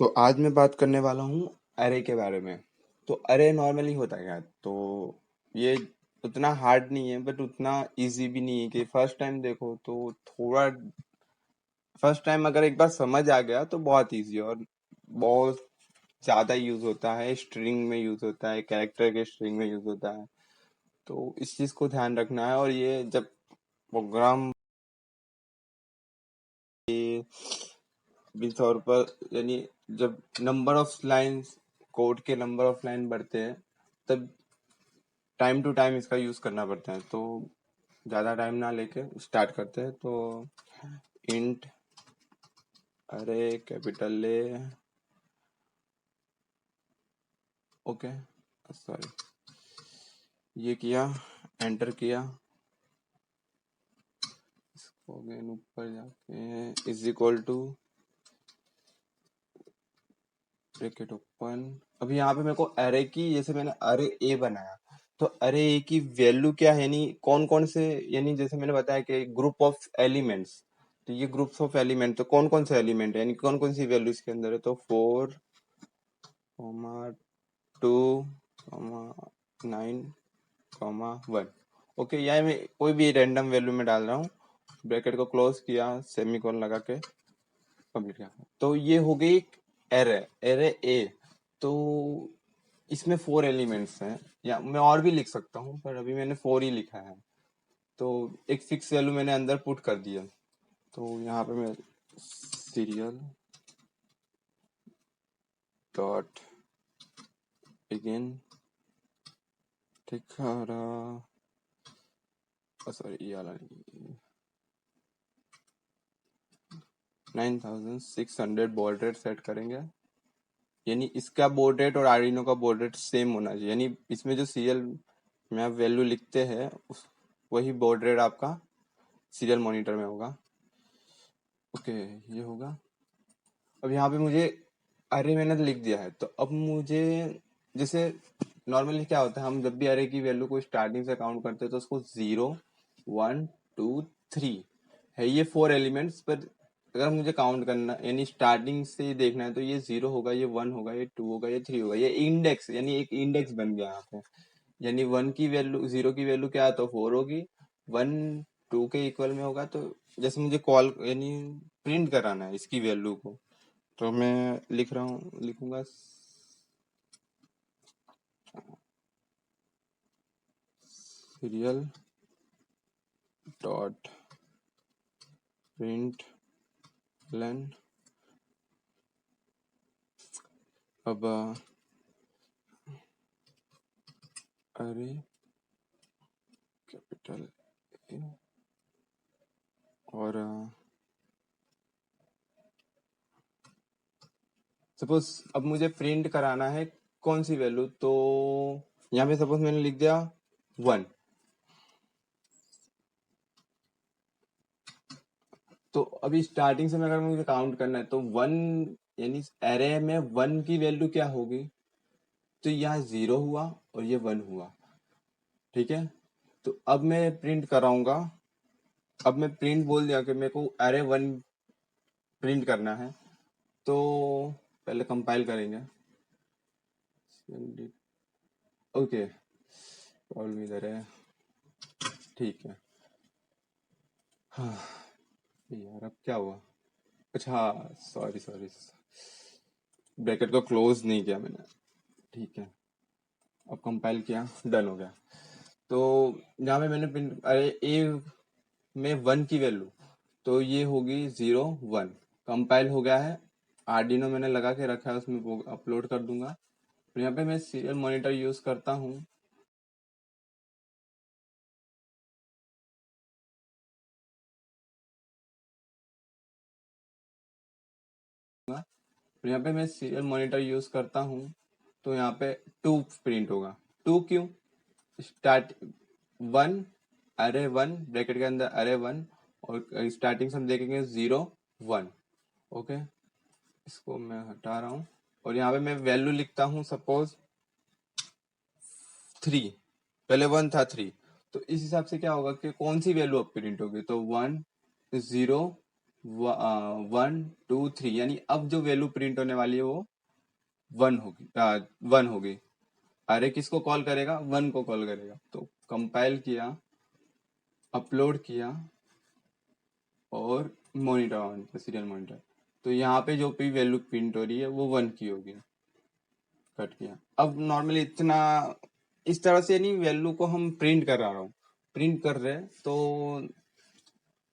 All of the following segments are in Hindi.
तो आज मैं बात करने वाला हूँ अरे के बारे में। तो अरे नॉर्मली होता है क्या? तो ये उतना हार्ड नहीं है बट उतना इजी भी नहीं है कि फर्स्ट टाइम देखो तो थोड़ा। फर्स्ट टाइम अगर एक बार समझ आ गया तो बहुत इजी है और बहुत ज्यादा यूज होता है। स्ट्रिंग में यूज होता है, कैरेक्टर के स्ट्रिंग में यूज होता है। तो इस चीज को ध्यान रखना है। और ये जब प्रोग्राम तौर पर यानी जब नंबर ऑफ लाइंस, कोड के नंबर ऑफ लाइन बढ़ते हैं तब टाइम टू टाइम इसका यूज करना पड़ता है। तो ज्यादा टाइम ना लेके स्टार्ट करते हैं। तो इंट अरे कैपिटल ले, ओके सॉरी, ये किया, एंटर किया, इसको अगेन ऊपर जाके is equal to bracket open. अभी यहाँ पे मेरे को अरे की, जैसे मैंने अरे ए बनाया तो अरे ए की वैल्यू क्या है, यानी कौन कौन से, यानी जैसे मैंने बताया कि ग्रुप ऑफ एलिमेंट्स। तो ये ग्रुप्स ऑफ एलिमेंट, तो कौन कौन से एलिमेंट है यानी कौन कौन सी वैल्यू इसके अंदर है। तो 4, 2, 9, 1। ओके, यहाँ मैं कोई भी रैंडम वैल्यू में डाल रहा हूँ। ब्रैकेट को क्लोज किया, सेमीकोलन लगा के कंप्लीट किया। तो ये हो गई एरे, एरे ए। तो इसमें 4 एलिमेंट्स हैं, या मैं और भी लिख सकता हूँ पर अभी मैंने 4 ही लिखा है। तो एक फिक्स वैल्यू मैंने अंदर पुट कर दिया। तो यहाँ पे मैं सीरियल डॉट अगेन ठीक सॉरी, ये वाला नहीं, 9600 बॉर्ड रेट सेट करेंगे। यानी इसका बॉर्ड रेट और आर्डिनो का बॉर्ड रेट सेम होना चाहिए। यानी इसमें जो सीरियल में आप वैल्यू लिखते हैं उस वही बॉर्ड रेट आपका सीरियल मॉनिटर में होगा। ओके, ये होगा। अब यहाँ पे मुझे अरे मैंने तो लिख दिया है। तो अब मुझे, जैसे नॉर्मली क्या होता है, हम जब भी अरे की वैल्यू को स्टार्टिंग से काउंट करते हैं तो उसको 0, 1, 2, 3 है, ये 4 एलिमेंट्स। पर अगर मुझे काउंट करना यानी स्टार्टिंग से ही देखना है तो ये 0 होगा, ये 1 होगा, ये 2 होगा, ये 3 होगा। ये इंडेक्स यानी एक इंडेक्स बन गया यहाँ पे। यानी 1 की वैल्यू, 0 की वैल्यू क्या है तो 4 होगी, 1 2 के इक्वल में होगा। तो जैसे मुझे कॉल यानी प्रिंट कराना है इसकी वैल्यू को, तो मैं लिख रहा हूँ, लिखूंगा सीरियल डॉट प्रिंट लन। अब अरे कैपिटल ए और सपोज अब मुझे प्रिंट कराना है कौन सी वैल्यू। तो यहाँ पे सपोज मैंने लिख दिया 1। तो अभी स्टार्टिंग से मैं अगर मुझे काउंट करना है तो 1 यानी एरे में 1 की वैल्यू क्या होगी। तो यहाँ 0 हुआ और ये 1 हुआ, ठीक है। तो अब मैं प्रिंट कराऊंगा। अब मैं प्रिंट बोल दिया कि मेरे को अरे 1 प्रिंट करना है। तो पहले कंपाइल करेंगे। ओके, प्रॉब्लम इधर है, ठीक है। हाँ यार, अब क्या हुआ। अच्छा हाँ, सॉरी सॉरी, ब्रैकेट को क्लोज नहीं किया मैंने, ठीक है। अब कंपाइल किया, डन हो गया। तो यहाँ पे मैंने प्रिंट अरे ए में 1 की वैल्यू, तो ये होगी 0, 1। कंपाइल हो गया है, आर्डिनो मैंने लगा के रखा है, उसमें अपलोड कर दूंगा। और यहाँ पे मैं सीरियल मॉनिटर यूज करता हूँ। और यहाँ पे मैं सीरियल मॉनिटर यूज करता हूँ। तो यहाँ पे 2 प्रिंट होगा। 2 क्यों, स्टार्ट 1, अरे 1 ब्रैकेट के अंदर अरे 1, और स्टार्टिंग से हम देखेंगे 0, 1। ओके, इसको मैं हटा रहा हूँ और यहाँ पे मैं वैल्यू लिखता हूँ सपोज 3। पहले 1 था, 3। तो इस हिसाब से क्या होगा कि कौन सी वैल्यू अब प्रिंट होगी। तो 1, 0, 1 2 3, यानी अब जो वैल्यू प्रिंट होने वाली है वो 1 होगी, 1 होगी। अरे किसको कॉल करेगा, 1 को कॉल करेगा। तो कंपाइल किया, अपलोड किया और मॉनिटर ऑन, सीरियल मॉनिटर। तो यहाँ पे जो भी वैल्यू प्रिंट हो रही है वो 1 की होगी। कट किया। अब नॉर्मली इतना इस तरह से नहीं, वैल्यू को हम प्रिंट करा रहा हूँ, प्रिंट कर रहे हैं। तो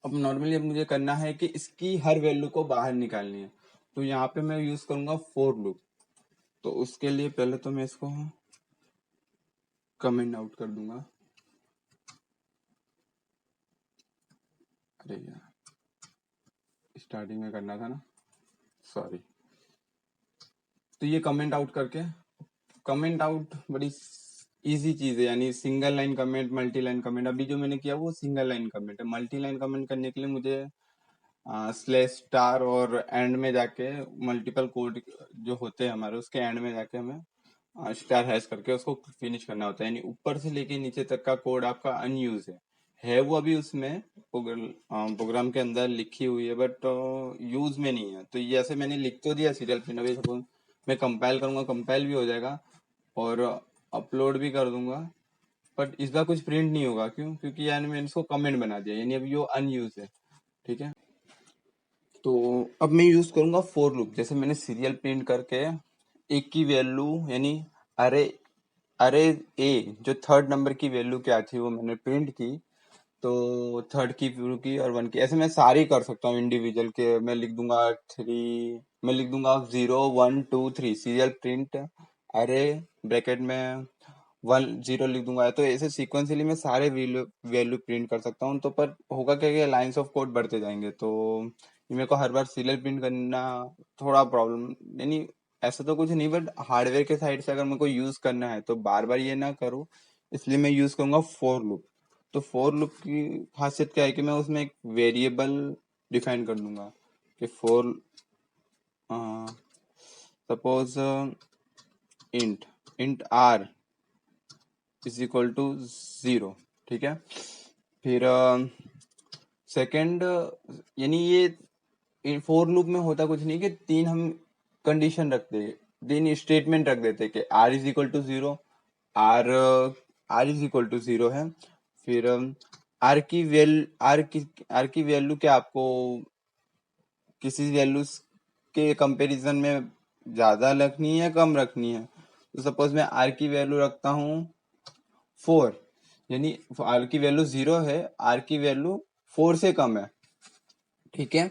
अब नॉर्मली अब मुझे करना है कि इसकी हर वैल्यू को बाहर निकालनी है। तो यहाँ पे मैं यूज करूंगा फोर लूप। तो उसके लिए पहले तो मैं इसको कमेंट आउट कर दूंगा। अरे यार, स्टार्टिंग में करना था ना, सॉरी। तो ये कमेंट आउट करके, कमेंट आउट बड़ी इजी चीज है, यानी single line comment, multi line comment. अभी जो मैंने किया वो सिंगल लाइन कमेंट है। मल्टी लाइन कमेंट करने के लिए मुझे स्लैश स्टार और एंड में जाके मल्टीपल कोड जो होते हैं हमारे, उसके एंड में जाके हमें स्टार हैश करके उसको फिनिश करना होता है। यानी ऊपर से लेके नीचे तक का कोड आपका अनयूज है वो अभी उसमें प्रोग्राम के अंदर लिखी हुई है, बट यूज में नहीं है। तो ये ऐसे मैंने लिख तो दिया सीरियल पिन। अभी सपोज मैं कंपाइल करूंगा, कंपाइल भी हो जाएगा और अपलोड भी कर दूंगा, बट इसका कुछ प्रिंट नहीं होगा। क्यों? क्योंकि यानी मैंने इसको कमेंट बना दिया, यानी अभी वो अनयूज है। ठीक है। तो अब मैं यूज करूंगा फोर लूप। जैसे मैंने सीरियल प्रिंट करके एक की वैल्यू, यानी अरे अरे ए जो थर्ड नंबर की वैल्यू क्या थी वो मैंने प्रिंट की। तो थर्ड की वैल्यू की और 1 की, ऐसे मैं सारी कर सकता हूँ इंडिविजुअल के। मैं लिख दूंगा 3, मैं लिख दूंगा 0 1 2 3 सीरियल प्रिंट अरे ब्रैकेट में 1 0 लिख दूंगा। तो ऐसे सीक्वेंशियली मैं सारे वैल्यू वैल्यू प्रिंट कर सकता हूँ। तो पर होगा क्या कि लाइंस ऑफ कोड बढ़ते जाएंगे, तो ये मेरे को हर बार सीरियल प्रिंट करना थोड़ा प्रॉब्लम, यानी ऐसा तो कुछ नहीं, बट हार्डवेयर के साइड से अगर मेरे को यूज करना है तो बार बार ये ना करूँ, इसलिए मैं यूज करूंगा फोर लूप। तो फोर लूप की खासियत क्या है कि मैं उसमें एक वेरिएबल डिफाइन कर दूंगा कि for suppose int int R is equal to 0। ठीक है। फिर सेकंड, यानी ये फोर लूप में होता कुछ नहीं कि तीन हम कंडीशन रखते, तीन स्टेटमेंट रख देते कि R is equal to 0, R R is equal to 0 है। फिर आर की वैल्यू क्या आपको किसी वैल्यू के कंपैरिजन में ज्यादा रखनी है, कम रखनी है। तो सपोज मैं आर की वैल्यू रखता हूँ 4, यानी आर की वैल्यू 0 है, आर की वैल्यू 4 से कम है। ठीक है।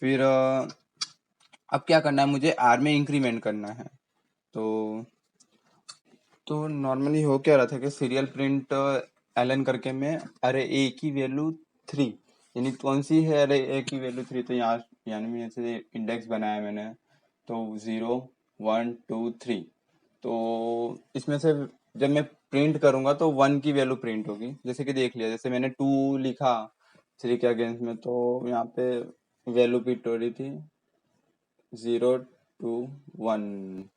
फिर अब क्या करना है, मुझे आर में इंक्रीमेंट करना है। तो नॉर्मली हो क्या रहा था कि सीरियल प्रिंट एलन करके मैं अरे ए की वैल्यू 3, यानी कौन सी है अरे ए की वैल्यू 3, तो यहाँ यानी मैं ऐसे इंडेक्स बनाया मैंने। तो 0 1 2 3, तो इसमें से जब मैं प्रिंट करूंगा तो 1 की वैल्यू प्रिंट होगी। जैसे कि देख लिया, जैसे मैंने 2 लिखा 3 के अगेंस्ट में, तो यहाँ पे वैल्यू प्रिंट हो रही थी 0 2 1,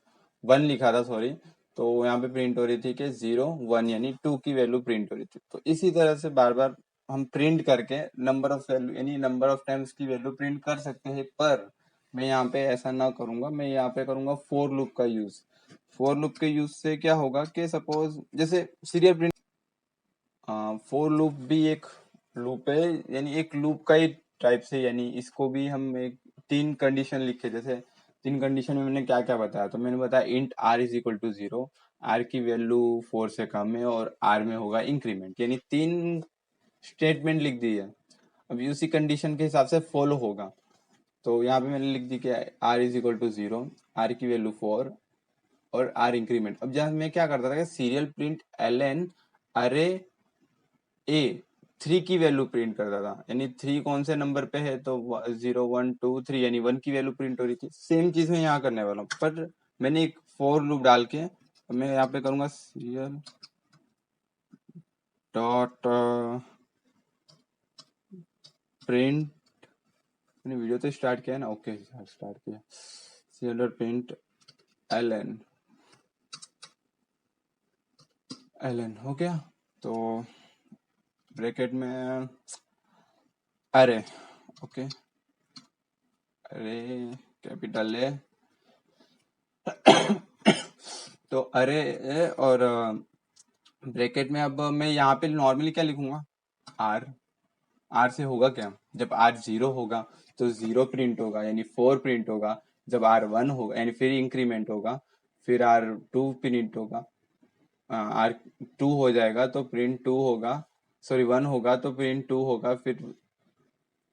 1 लिखा था सॉरी। तो यहाँ पे प्रिंट हो रही थी कि 0 1, यानी 2 की वैल्यू प्रिंट हो रही थी। तो इसी तरह से बार बार हम प्रिंट करके नंबर ऑफ वैल्यू, यानी नंबर ऑफ टाइम्स की वैल्यू प्रिंट कर सकते हैं। पर मैं यहाँ पे ऐसा ना करूंगा, मैं यहाँ पे करूंगा फोर लूप का यूज। फोर लूप के यूज से क्या होगा कि सपोज जैसे सीरियल प्रिंट, फोर लूप भी एक लूप है, यानी एक लूप का ही टाइप से, यानी इसको भी हम एक तीन कंडीशन लिखे। जैसे तीन कंडीशन में मैंने क्या क्या बताया, तो मैंने बताया int R is equal to 0, R की वैल्यू 4 से कम है और आर में होगा इंक्रीमेंट, यानी तीन स्टेटमेंट लिख दी है। अब उसी कंडीशन के हिसाब से फॉलो होगा। तो यहाँ पे मैंने लिख दी कि R is equal to 0, R की वैल्यू 4 और आर इंक्रीमेंट। अब जहाँ मैं क्या करता था कि सीरियल प्रिंट एल एन अरे ए 3 की वैल्यू प्रिंट करता था, यानी 3 कौन से नंबर पे है, तो 0 1 2 3, यानी 1 की वैल्यू प्रिंट हो रही थी। सेम चीज मैं यहाँ करने वाला हूँ, पर मैंने एक फोर लूप डाल के मैं यहाँ पे करूंगा सीरियल डॉट प्रिंट। मैंने वीडियो तो स्टार्ट किया है ना, ओके स्टार्ट किया। Serial dot print L N हो गया। तो ब्रैकेट में अरे, ओके अरे कैपिटल ए तो अरे ए और ब्रैकेट में अब मैं यहाँ पे नॉर्मली क्या लिखूंगा, आर। आर से होगा क्या, जब आर जीरो होगा तो जीरो प्रिंट होगा यानी फोर प्रिंट होगा। जब आर वन होगा यानी फिर इंक्रीमेंट होगा, फिर आर टू प्रिंट होगा, आर टू हो जाएगा तो प्रिंट टू होगा, सॉरी वन होगा तो प्रिंट टू होगा, फिर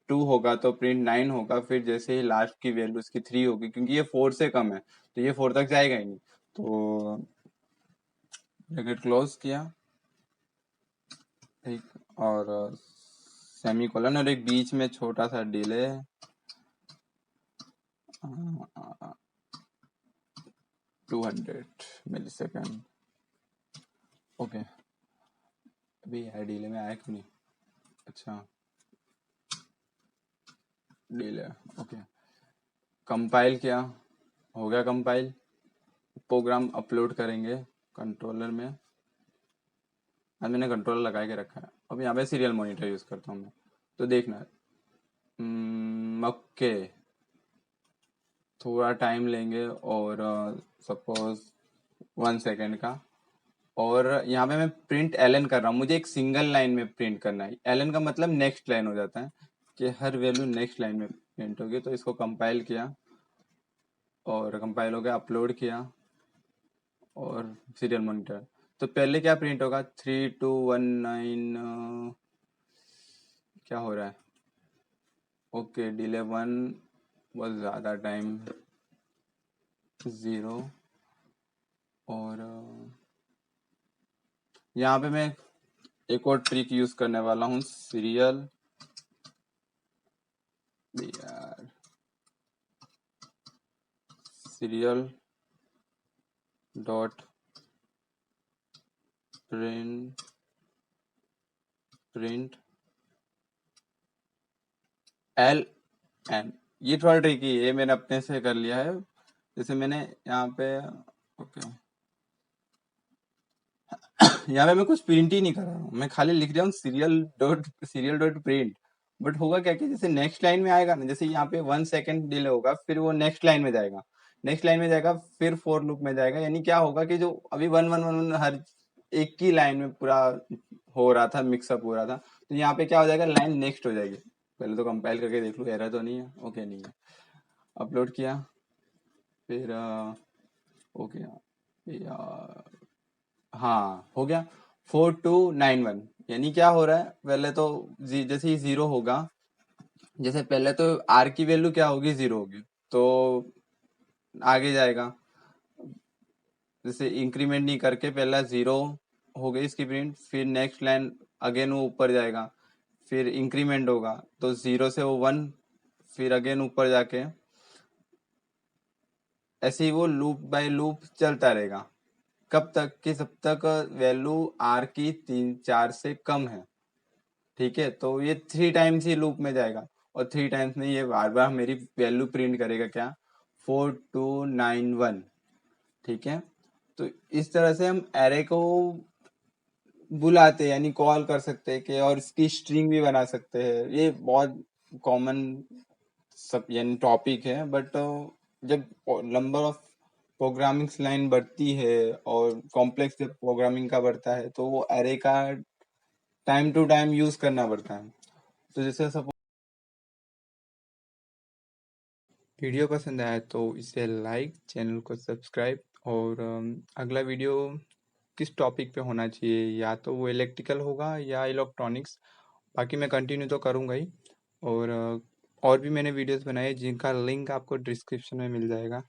टू होगा तो प्रिंट नाइन होगा, फिर जैसे ही लास्ट की वैल्यू उसकी थ्री होगी, क्योंकि ये फोर से कम है तो ये फोर तक जाएगा ही नहीं। तो ब्रैकेट क्लोज किया, ठीक, और सेमी कोलन और एक बीच में छोटा सा डिले 200 मिलीसेकंड। ओके, अभी है डिले में आया क्यों नहीं, अच्छा डिले, ओके। कंपाइल किया, हो गया कंपाइल। प्रोग्राम अपलोड करेंगे कंट्रोलर में। अब मैंने कंट्रोलर लगा के रखा है, अब यहाँ पे सीरियल मॉनिटर यूज करता हूँ मैं, तो देखना ओके, थोड़ा टाइम लेंगे और सपोज 1 सेकेंड का। और यहाँ पे मैं प्रिंट एलन कर रहा हूँ, मुझे एक सिंगल लाइन में प्रिंट करना है। एलन का मतलब नेक्स्ट लाइन हो जाता है कि हर वैल्यू नेक्स्ट लाइन में प्रिंट होगी। तो इसको कंपाइल किया और कंपाइल हो गया, अपलोड किया और सीरियल मॉनिटर। तो पहले क्या प्रिंट होगा, 3219, क्या हो रहा है, ओके डिले वन, बहुत ज़्यादा टाइम, ज़ीरो। और यहाँ पे मैं एक और ट्रिक यूज करने वाला हूँ, सीरियल यार, serial dot print print L N. ये थोड़ा ट्रिकी है, ये मैंने अपने से कर लिया है। जैसे मैंने यहाँ पे, ओके यहाँ पे मैं कुछ प्रिंट ही नहीं कर रहा हूँ, मैं खाली लिख रहा हूँ सीरियल डॉट प्रिंट। बट होगा क्या कि जैसे नेक्स्ट लाइन में आएगा ना, जैसे यहाँ पे 1 सेकेंड डिले होगा, फिर वो नेक्स्ट लाइन में जाएगा, नेक्स्ट लाइन में जाएगा, फिर फोर लूप में जाएगा। यानी क्या होगा कि जो अभी वन वन वन वन हर एक ही लाइन में पूरा हो रहा था, मिक्सअप हो रहा था, तो यहाँ पे क्या हो जाएगा, लाइन नेक्स्ट हो जाएगी। पहले तो कंपाइल करके देख लूँ एरर तो नहीं है, ओके नहीं है। अपलोड किया, फिर ओके यार, हाँ हो गया 4291। यानी क्या हो रहा है, पहले तो जैसे ही जीरो होगा, जैसे पहले तो आर की वैल्यू क्या होगी, जीरो होगी, तो आगे जाएगा। जैसे इंक्रीमेंट नहीं करके पहला जीरो हो गई इसकी प्रिंट, फिर नेक्स्ट लाइन अगेन वो ऊपर जाएगा, फिर इंक्रीमेंट होगा तो जीरो से वो वन, फिर अगेन ऊपर जाके ऐसे ही वो लूप बाय लूप चलता रहेगा। कब तक कि जब तक वैल्यू आर की 3 4 से कम है, ठीक है। तो ये 3 टाइम्स ही लूप में जाएगा, और 3 टाइम्स में ये बार बार मेरी वैल्यू प्रिंट करेगा, क्या, 4291, ठीक है। तो इस तरह से हम एरे को बुलाते हैं, यानी कॉल कर सकते हैं कि, और इसकी स्ट्रिंग भी बना सकते हैं। ये बहुत कॉमन सब यानी टॉपिक है, बट जब नंबर ऑफ प्रोग्रामिंग लाइन बढ़ती है और कॉम्प्लेक्स जब प्रोग्रामिंग का बढ़ता है, तो वो एरे का टाइम टू टाइम यूज करना पड़ता है। तो जैसे सपोज वीडियो पसंद आया तो इसे लाइक, चैनल को सब्सक्राइब, और अगला वीडियो किस टॉपिक पे होना चाहिए, या तो वो इलेक्ट्रिकल होगा या इलेक्ट्रॉनिक्स, बाकी मैं कंटिन्यू तो करूँगा ही। और और भी मैंने वीडियोस बनाए जिनका लिंक आपको डिस्क्रिप्शन में मिल जाएगा।